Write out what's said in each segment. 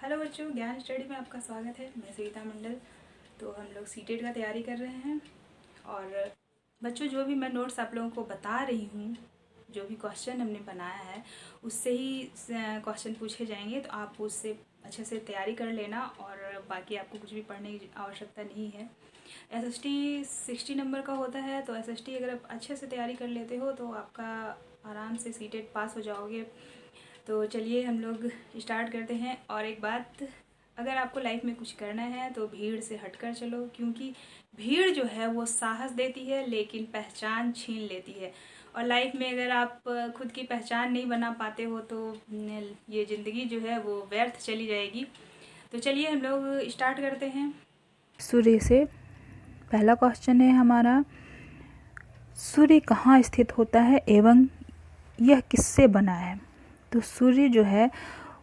Hello बच्चों, ज्ञान study में आपका स्वागत है। मैं सविता मंडल। तो हम लोग सीटेट का तैयारी कर रहे हैं और बच्चों जो भी मैं नोट्स आप लोगों को बता रही हूँ, जो भी क्वेश्चन हमने बनाया है उससे ही क्वेश्चन पूछे जाएंगे। तो आप उससे अच्छे से तैयारी कर लेना और बाकी आपको कुछ भी पढ़ने की आवश्यकता नहीं है। SST 60 नंबर का होता है, तो SST अगर आप अच्छे से तैयारी कर लेते हो तो आपका आराम से सीटेट पास हो जाओगे। तो चलिए हम लोग स्टार्ट करते हैं। और एक बात, अगर आपको लाइफ में कुछ करना है तो भीड़ से हटकर चलो, क्योंकि भीड़ जो है वो साहस देती है लेकिन पहचान छीन लेती है। और लाइफ में अगर आप खुद की पहचान नहीं बना पाते हो तो ये ज़िंदगी जो है वो व्यर्थ चली जाएगी। तो चलिए हम लोग स्टार्ट करते हैं। सूर्य से पहला क्वेश्चन है हमारा, सूर्य कहाँ स्थित होता है एवं यह किससे बना है? तो सूर्य जो है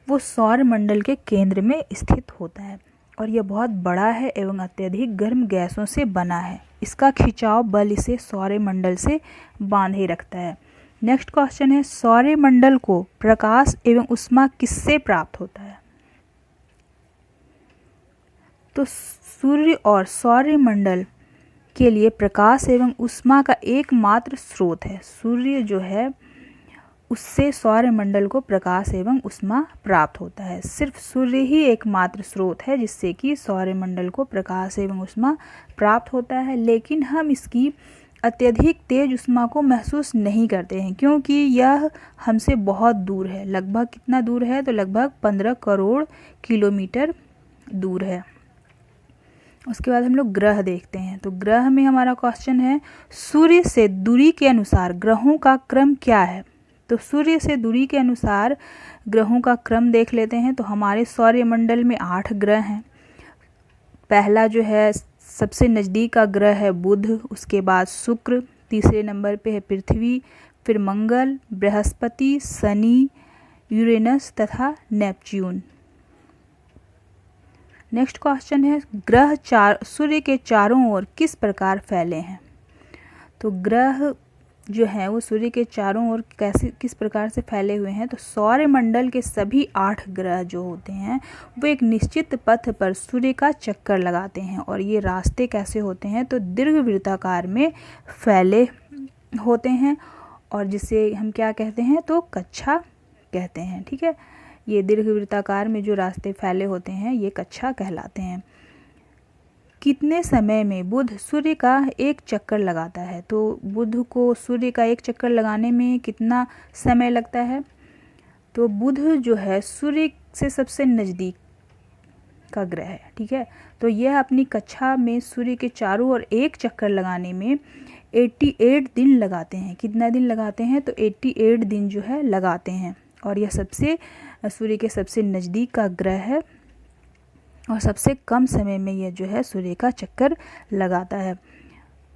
वो सौर मंडल के केंद्र में स्थित होता है और यह बहुत बड़ा है एवं अत्यधिक गर्म गैसों से बना है। इसका खिंचाव बल इसे सौर मंडल से बांधे रखता है। नेक्स्ट क्वेश्चन है, सौर मंडल को प्रकाश एवं ऊष्मा किससे प्राप्त होता है? तो सूर्य और सौर मंडल के लिए प्रकाश एवं ऊष्मा का एकमात्र स्रोत है। सूर्य जो है उससे सौर मंडल को प्रकाश एवं ऊष्मा प्राप्त होता है। सिर्फ सूर्य ही एकमात्र स्रोत है जिससे कि सौर मंडल को प्रकाश एवं ऊष्मा प्राप्त होता है, लेकिन हम इसकी अत्यधिक तेज ऊष्मा को महसूस नहीं करते हैं क्योंकि यह हमसे बहुत दूर है। लगभग कितना दूर है? तो लगभग 15 करोड़ किलोमीटर दूर है। उसके बाद हम लोग ग्रह देखते हैं। तो ग्रह में हमारा क्वेश्चन है, सूर्य से दूरी के अनुसार ग्रहों का क्रम क्या है? तो सूर्य से दूरी के अनुसार ग्रहों का क्रम देख लेते हैं। तो हमारे सौरमंडल में 8 ग्रह हैं। पहला जो है सबसे नज़दीक का ग्रह है बुध, उसके बाद शुक्र, तीसरे नंबर पे है पृथ्वी, फिर मंगल, बृहस्पति, शनि, यूरेनस तथा नेपच्यून। नेक्स्ट क्वेश्चन है, ग्रह सूर्य के चारों ओर किस प्रकार फैले हैं? तो ग्रह जो है वो सूर्य के चारों ओर किस प्रकार से फैले हुए हैं? तो सौर मंडल के सभी 8 ग्रह जो होते हैं वो एक निश्चित पथ पर सूर्य का चक्कर लगाते हैं और ये रास्ते कैसे होते हैं? तो दीर्घवृत्ताकार में फैले होते हैं और जिसे हम क्या कहते हैं? तो कक्षा कहते हैं। ठीक है, ये दीर्घवृत्ताकार में जो रास्ते फैले होते हैं ये कक्षा कहलाते हैं। कितने समय में बुध सूर्य का एक चक्कर लगाता है? तो बुध को सूर्य का एक चक्कर लगाने में कितना समय लगता है? तो बुध जो है सूर्य से सबसे नज़दीक का ग्रह है। ठीक है, तो यह अपनी कक्षा में सूर्य के चारों ओर एक चक्कर लगाने में 88 दिन लगाते हैं। कितना दिन लगाते हैं? तो 88 दिन जो है लगाते हैं और यह सूर्य के सबसे नज़दीक का ग्रह है और सबसे कम समय में यह जो है सूर्य का चक्कर लगाता है।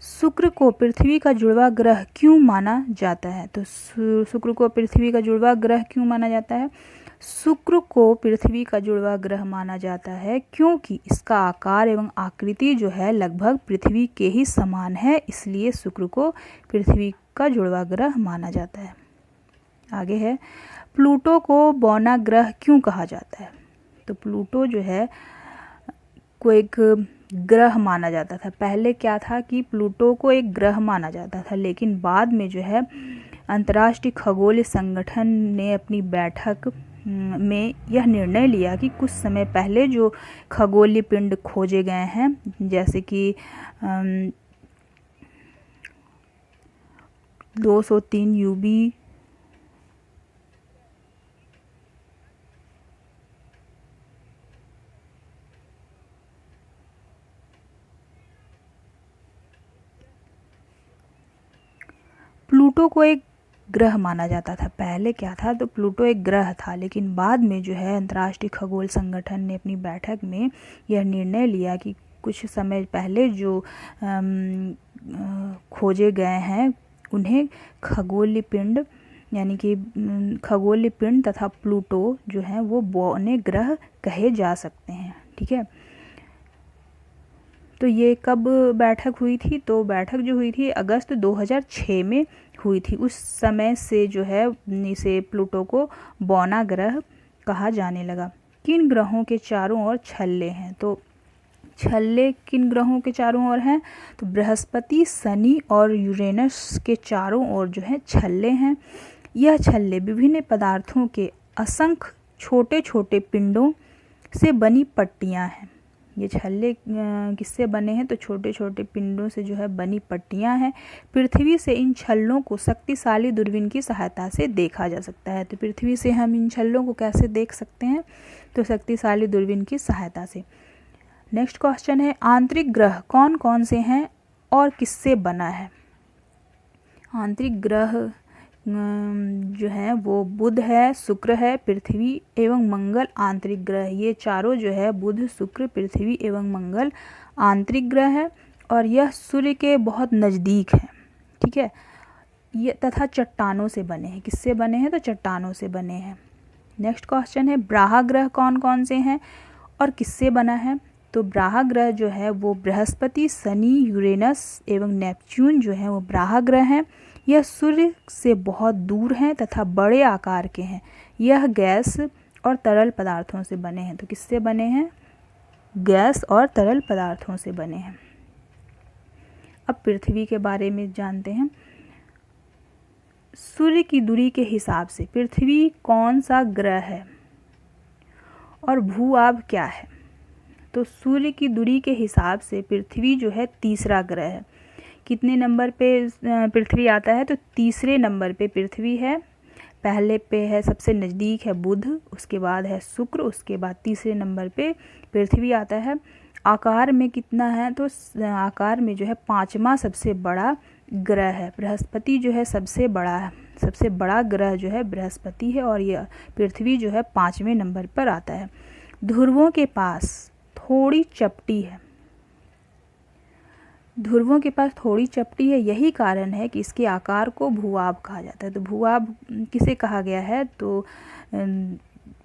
शुक्र को पृथ्वी का जुड़वा ग्रह क्यों माना जाता है? तो शुक्र को पृथ्वी का जुड़वा ग्रह क्यों माना जाता है? शुक्र को पृथ्वी का जुड़वा ग्रह माना जाता है क्योंकि इसका आकार एवं आकृति जो है लगभग पृथ्वी के ही समान है, इसलिए शुक्र को पृथ्वी का जुड़वा ग्रह माना जाता है। आगे है, प्लूटो को बौना ग्रह क्यों कहा जाता है? तो प्लूटो जो है को एक ग्रह माना जाता था। पहले क्या था कि प्लूटो को एक ग्रह माना जाता था, लेकिन बाद में जो है अंतर्राष्ट्रीय खगोलीय संगठन ने अपनी बैठक में यह निर्णय लिया कि कुछ समय पहले जो खगोलीय पिंड खोजे गए हैं, जैसे कि 203 यूबी, प्लूटो को एक ग्रह माना जाता था। पहले क्या था? तो प्लूटो एक ग्रह था, लेकिन बाद में जो है अंतर्राष्ट्रीय खगोल संगठन ने अपनी बैठक में यह निर्णय लिया कि कुछ समय पहले जो खोजे गए हैं उन्हें खगोलीय पिंड यानी कि खगोलीय पिंड तथा प्लूटो जो है वो बौने ग्रह कहे जा सकते हैं। ठीक है, तो ये कब बैठक हुई थी? तो बैठक जो हुई थी अगस्त 2006 में हुई थी। उस समय से जो है इसे प्लूटो को बौना ग्रह कहा जाने लगा। किन ग्रहों के चारों ओर छल्ले हैं? तो छल्ले किन ग्रहों के चारों ओर हैं? तो बृहस्पति, शनि और यूरेनस के चारों ओर जो है छल्ले हैं। यह छल्ले विभिन्न पदार्थों के असंख्य छोटे छोटे पिंडों से बनी पट्टियां हैं। ये छल्ले किससे बने हैं? तो छोटे छोटे पिंडों से जो है बनी पट्टियां हैं। पृथ्वी से इन छल्लों को शक्तिशाली दूरबीन की सहायता से देखा जा सकता है। तो पृथ्वी से हम इन छल्लों को कैसे देख सकते हैं? तो शक्तिशाली दूरबीन की सहायता से। नेक्स्ट क्वेश्चन है, आंतरिक ग्रह कौन कौन से हैं और किससे बना है? आंतरिक ग्रह जो है वो बुध है, शुक्र है, पृथ्वी एवं मंगल आंतरिक ग्रह। ये चारों जो है बुध, शुक्र, पृथ्वी एवं मंगल आंतरिक ग्रह है और यह सूर्य के बहुत नज़दीक है। ठीक है, ये तथा चट्टानों से बने हैं। किससे बने हैं? तो चट्टानों से बने हैं। नेक्स्ट क्वेश्चन है, ब्राहा ग्रह कौन कौन से हैं और किससे बना है? तो ब्राहा ग्रह जो है वो बृहस्पति, शनि, यूरेनस एवं नेपच्यून जो है वो ब्राहा ग्रह हैं। यह सूर्य से बहुत दूर हैं तथा बड़े आकार के हैं। यह गैस और तरल पदार्थों से बने हैं। तो किससे बने हैं? गैस और तरल पदार्थों से बने हैं। अब पृथ्वी के बारे में जानते हैं। सूर्य की दूरी के हिसाब से पृथ्वी कौन सा ग्रह है और भूआब क्या है? तो सूर्य की दूरी के हिसाब से पृथ्वी जो है तीसरा ग्रह है। कितने नंबर पे पृथ्वी आता है? तो तीसरे नंबर पे पृथ्वी है। पहले पे है, सबसे नज़दीक है बुध, उसके बाद है शुक्र, उसके बाद तीसरे नंबर पे पृथ्वी आता है। आकार में कितना है? तो आकार में जो है पांचवा सबसे बड़ा ग्रह है। बृहस्पति जो है सबसे बड़ा है, सबसे बड़ा ग्रह जो है बृहस्पति है और यह पृथ्वी जो है 5वें नंबर पर आता है। ध्रुवों के पास थोड़ी चपटी है। ध्रुवों के पास थोड़ी चपटी है, यही कारण है कि इसके आकार को भूआब कहा जाता है। तो भूआब किसे कहा गया है? तो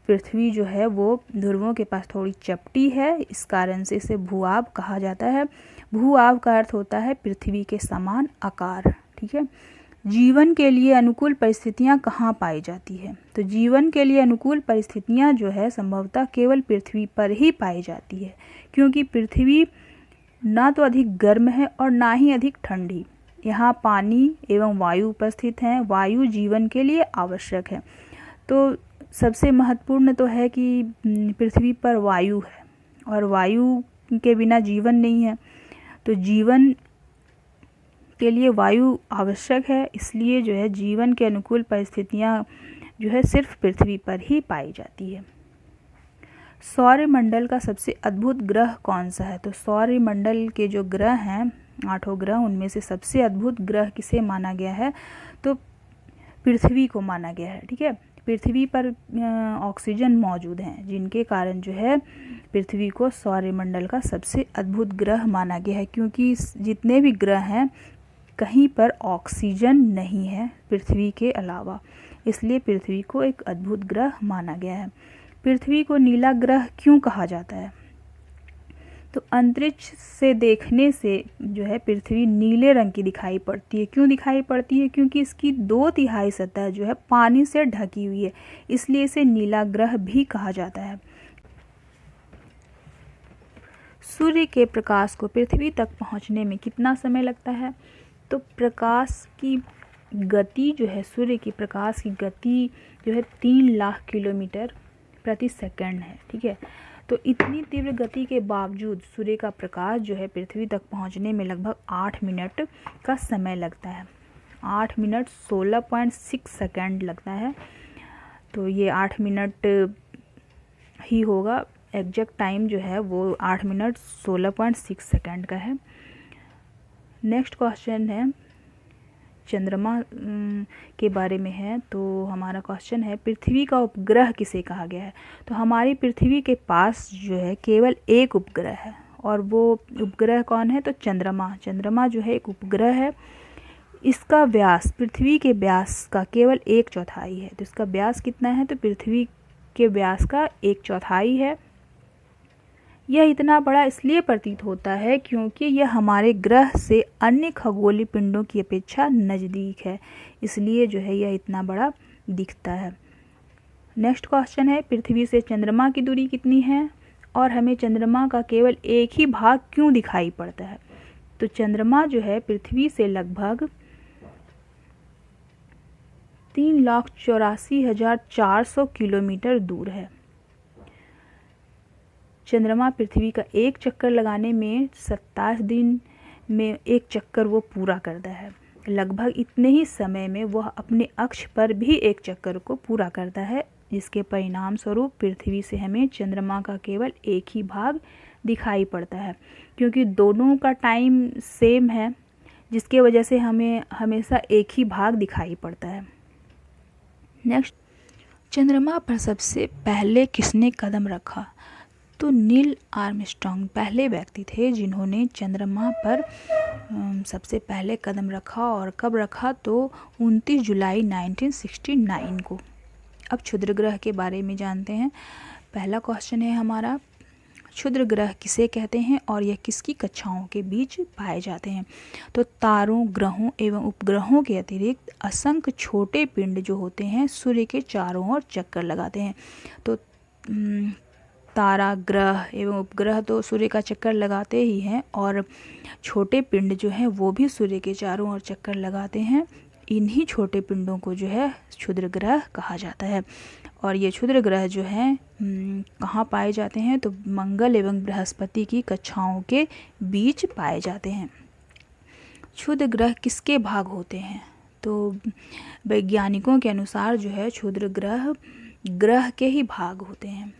पृथ्वी जो है वो ध्रुवों के पास थोड़ी चपटी है, इस कारण से इसे भूआब कहा जाता है। भूआब का अर्थ होता है पृथ्वी के समान आकार। ठीक है, जीवन के लिए अनुकूल परिस्थितियां कहाँ पाई जाती है? तो जीवन के लिए अनुकूल परिस्थितियां जो है संभवतः केवल पृथ्वी पर ही पाई जाती है, क्योंकि पृथ्वी ना तो अधिक गर्म है और ना ही अधिक ठंडी। यहाँ पानी एवं वायु उपस्थित हैं। वायु जीवन के लिए आवश्यक है। तो सबसे महत्वपूर्ण तो है कि पृथ्वी पर वायु है और वायु के बिना जीवन नहीं है। तो जीवन के लिए वायु आवश्यक है, इसलिए जो है जीवन के अनुकूल परिस्थितियाँ जो है सिर्फ पृथ्वी पर ही पाई जाती है। सौरमंडल का सबसे अद्भुत ग्रह कौन सा है? तो सौरमंडल के जो ग्रह हैं 8 ग्रह, उनमें से सबसे अद्भुत ग्रह किसे माना गया है? तो पृथ्वी को माना गया है। ठीक है, पृथ्वी पर ऑक्सीजन मौजूद हैं, जिनके कारण जो है पृथ्वी को सौरमंडल का सबसे अद्भुत ग्रह माना गया है, क्योंकि जितने भी ग्रह हैं कहीं पर ऑक्सीजन नहीं है पृथ्वी के अलावा, इसलिए पृथ्वी को एक अद्भुत ग्रह माना गया है। पृथ्वी को नीला ग्रह क्यों कहा जाता है? तो अंतरिक्ष से देखने से जो है पृथ्वी नीले रंग की दिखाई पड़ती है। क्यों दिखाई पड़ती है? क्योंकि इसकी 2/3 सतह जो है पानी से ढकी हुई है, इसलिए इसे नीला ग्रह भी कहा जाता है। सूर्य के प्रकाश को पृथ्वी तक पहुंचने में कितना समय लगता है? तो प्रकाश की गति जो है, सूर्य की प्रकाश की गति जो है 3 लाख किलोमीटर प्रति सेकंड है। ठीक है, तो इतनी तीव्र गति के बावजूद सूर्य का प्रकाश जो है पृथ्वी तक पहुंचने में लगभग 8 मिनट का समय लगता है। 8 मिनट 16.6 सेकंड लगता है। तो ये 8 मिनट ही होगा, एग्जैक्ट टाइम जो है वो 8 मिनट 16.6 सेकंड का है। नेक्स्ट क्वेश्चन है चंद्रमा के बारे में है। तो हमारा क्वेश्चन है, पृथ्वी का उपग्रह किसे कहा गया है? तो हमारी पृथ्वी के पास जो है केवल एक उपग्रह है, और वो उपग्रह कौन है? तो चंद्रमा। चंद्रमा जो है एक उपग्रह है। इसका व्यास पृथ्वी के व्यास का केवल 1/4 है। तो इसका व्यास कितना है? तो पृथ्वी के व्यास का 1/4 है। यह इतना बड़ा इसलिए प्रतीत होता है क्योंकि यह हमारे ग्रह से अन्य खगोलीय पिंडों की अपेक्षा नज़दीक है, इसलिए जो है यह इतना बड़ा दिखता है। नेक्स्ट क्वेश्चन है, पृथ्वी से चंद्रमा की दूरी कितनी है और हमें चंद्रमा का केवल एक ही भाग क्यों दिखाई पड़ता है? तो चंद्रमा जो है पृथ्वी से लगभग 3,84,400 किलोमीटर दूर है। चंद्रमा पृथ्वी का एक चक्कर लगाने में 27 दिन में एक चक्कर वो पूरा करता है। लगभग इतने ही समय में वह अपने अक्ष पर भी एक चक्कर को पूरा करता है, जिसके परिणाम स्वरूप पृथ्वी से हमें चंद्रमा का केवल एक ही भाग दिखाई पड़ता है, क्योंकि दोनों का टाइम सेम है, जिसके वजह से हमें हमेशा एक ही भाग दिखाई पड़ता है। नेक्स्ट, चंद्रमा पर सबसे पहले किसने कदम रखा? तो नील आर्मस्ट्रॉन्ग पहले व्यक्ति थे जिन्होंने चंद्रमा पर सबसे पहले कदम रखा। और कब रखा? तो 29 जुलाई 1969 को। अब क्षुद्र ग्रह के बारे में जानते हैं। पहला क्वेश्चन है हमारा, क्षुद्र ग्रह किसे कहते हैं और यह किसकी कक्षाओं के बीच पाए जाते हैं? तो तारों, ग्रहों एवं उपग्रहों के अतिरिक्त असंख्य छोटे पिंड जो होते हैं सूर्य के चारों ओर चक्कर लगाते हैं। तो तारा, ग्रह एवं उपग्रह तो सूर्य का चक्कर लगाते ही हैं, और छोटे पिंड जो हैं वो भी सूर्य के चारों ओर चक्कर लगाते हैं। इन्हीं छोटे पिंडों को जो है क्षुद्र ग्रह कहा जाता है। और ये क्षुद्र ग्रह जो हैं कहाँ पाए जाते हैं? तो मंगल एवं बृहस्पति की कक्षाओं के बीच पाए जाते हैं। क्षुद्र ग्रह किसके भाग होते हैं? तो वैज्ञानिकों के अनुसार जो है क्षुद्र ग्रह ग्रह के ही भाग होते हैं।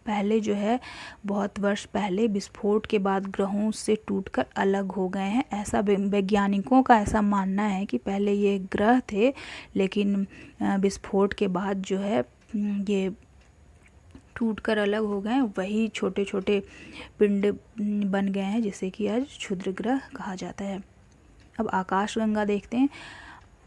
पहले जो है बहुत वर्ष पहले विस्फोट के बाद ग्रहों से टूटकर अलग हो गए हैं, ऐसा वैज्ञानिकों का ऐसा मानना है कि पहले ये ग्रह थे, लेकिन विस्फोट के बाद जो है ये टूटकर अलग हो गए, वही छोटे छोटे पिंड बन गए हैं, जिसे कि आज क्षुद्र ग्रह कहा जाता है। अब आकाशगंगा देखते हैं।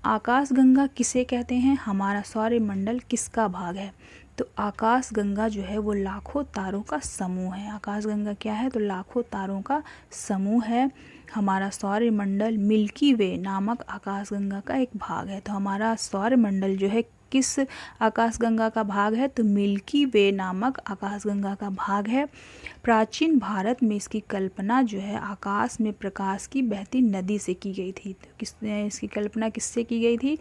आकाशगंगा किसे कहते हैं? हमारा सौरमंडल किसका भाग है? तो आकाशगंगा जो है वो लाखों तारों का समूह है। आकाशगंगा क्या है? तो लाखों तारों का समूह है। हमारा सौरमंडल मिल्की वे नामक आकाशगंगा का एक भाग है। तो हमारा सौरमंडल जो है किस आकाशगंगा का भाग है? तो मिल्की वे नामक आकाशगंगा का भाग है। प्राचीन भारत में इसकी कल्पना जो है आकाश में प्रकाश की बहती नदी से की गई थी। तो इसकी कल्पना किससे की गई थी?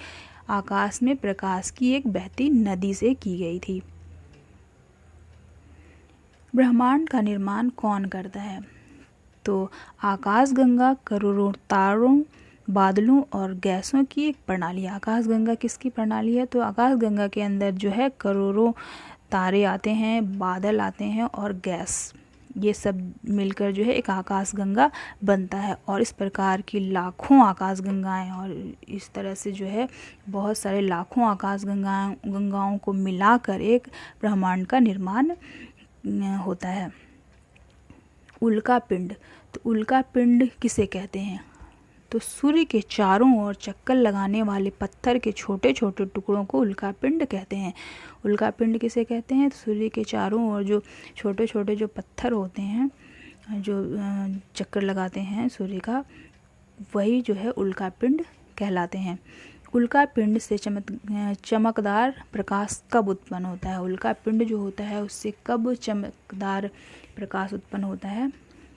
आकाश में प्रकाश की एक बहती नदी से की गई थी। ब्रह्मांड का निर्माण कौन करता है? तो आकाशगंगा करोड़ों तारों, बादलों और गैसों की एक प्रणाली। आकाशगंगा किसकी प्रणाली है? तो आकाशगंगा के अंदर जो है करोड़ों तारे आते हैं, बादल आते हैं और गैस, ये सब मिलकर जो है एक आकाशगंगा बनता है। और इस प्रकार की लाखों आकाशगंगाएं, और इस तरह से जो है बहुत सारे लाखों आकाशगंगाओं को मिलाकर एक ब्रह्मांड का निर्माण होता है। उल्का पिंड, तो उल्का पिंड किसे कहते हैं? तो सूर्य के चारों ओर चक्कर लगाने वाले पत्थर के छोटे छोटे टुकड़ों को उल्का पिंड कहते हैं। उल्का पिंड किसे कहते हैं? तो सूर्य के चारों ओर जो छोटे छोटे जो पत्थर होते हैं, जो चक्कर लगाते हैं सूर्य का, वही जो है उल्का पिंड कहलाते हैं। उल्का पिंड से चमकदार प्रकाश कब उत्पन्न होता है? उल्का पिंड जो होता है उससे कब चमकदार प्रकाश उत्पन्न होता है?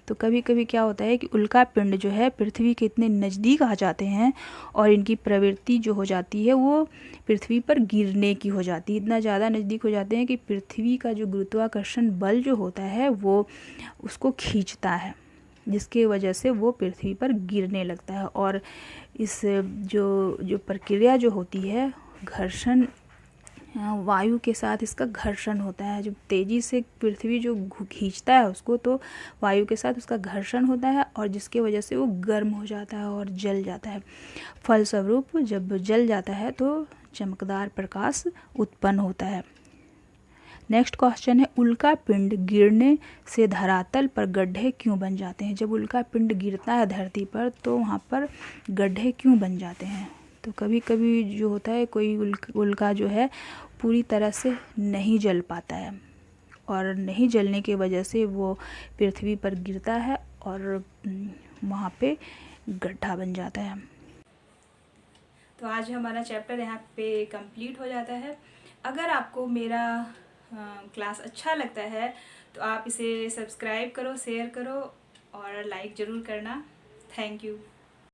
तो कभी कभी क्या होता है कि उल्का पिंड जो है पृथ्वी के इतने नज़दीक आ जाते हैं और इनकी प्रवृत्ति जो हो जाती है वो पृथ्वी पर गिरने की हो जाती है। इतना ज़्यादा नज़दीक हो जाते हैं कि पृथ्वी का जो गुरुत्वाकर्षण बल जो होता है वो उसको खींचता है, जिसकी वजह से वो पृथ्वी पर गिरने लगता है। और इस जो प्रक्रिया जो होती है, घर्षण, वायु के साथ इसका घर्षण होता है। जब तेज़ी से पृथ्वी जो खींचता है उसको, तो वायु के साथ उसका घर्षण होता है, और जिसके वजह से वो गर्म हो जाता है और जल जाता है। फलस्वरूप जब जल जाता है तो चमकदार प्रकाश उत्पन्न होता है। नेक्स्ट क्वेश्चन है, उल्का पिंड गिरने से धरातल पर गड्ढे क्यों बन जाते हैं? जब उल्का पिंड गिरता है धरती पर तो वहाँ पर गड्ढे क्यों बन जाते हैं? तो कभी कभी जो होता है कोई उल्का जो है पूरी तरह से नहीं जल पाता है, और नहीं जलने की वजह से वो पृथ्वी पर गिरता है और वहाँ पे गड्ढा बन जाता है। तो आज हमारा चैप्टर यहाँ पे कंप्लीट हो जाता है। अगर आपको मेरा क्लास अच्छा लगता है तो आप इसे सब्सक्राइब करो, शेयर करो और लाइक ज़रूर करना। Thank you.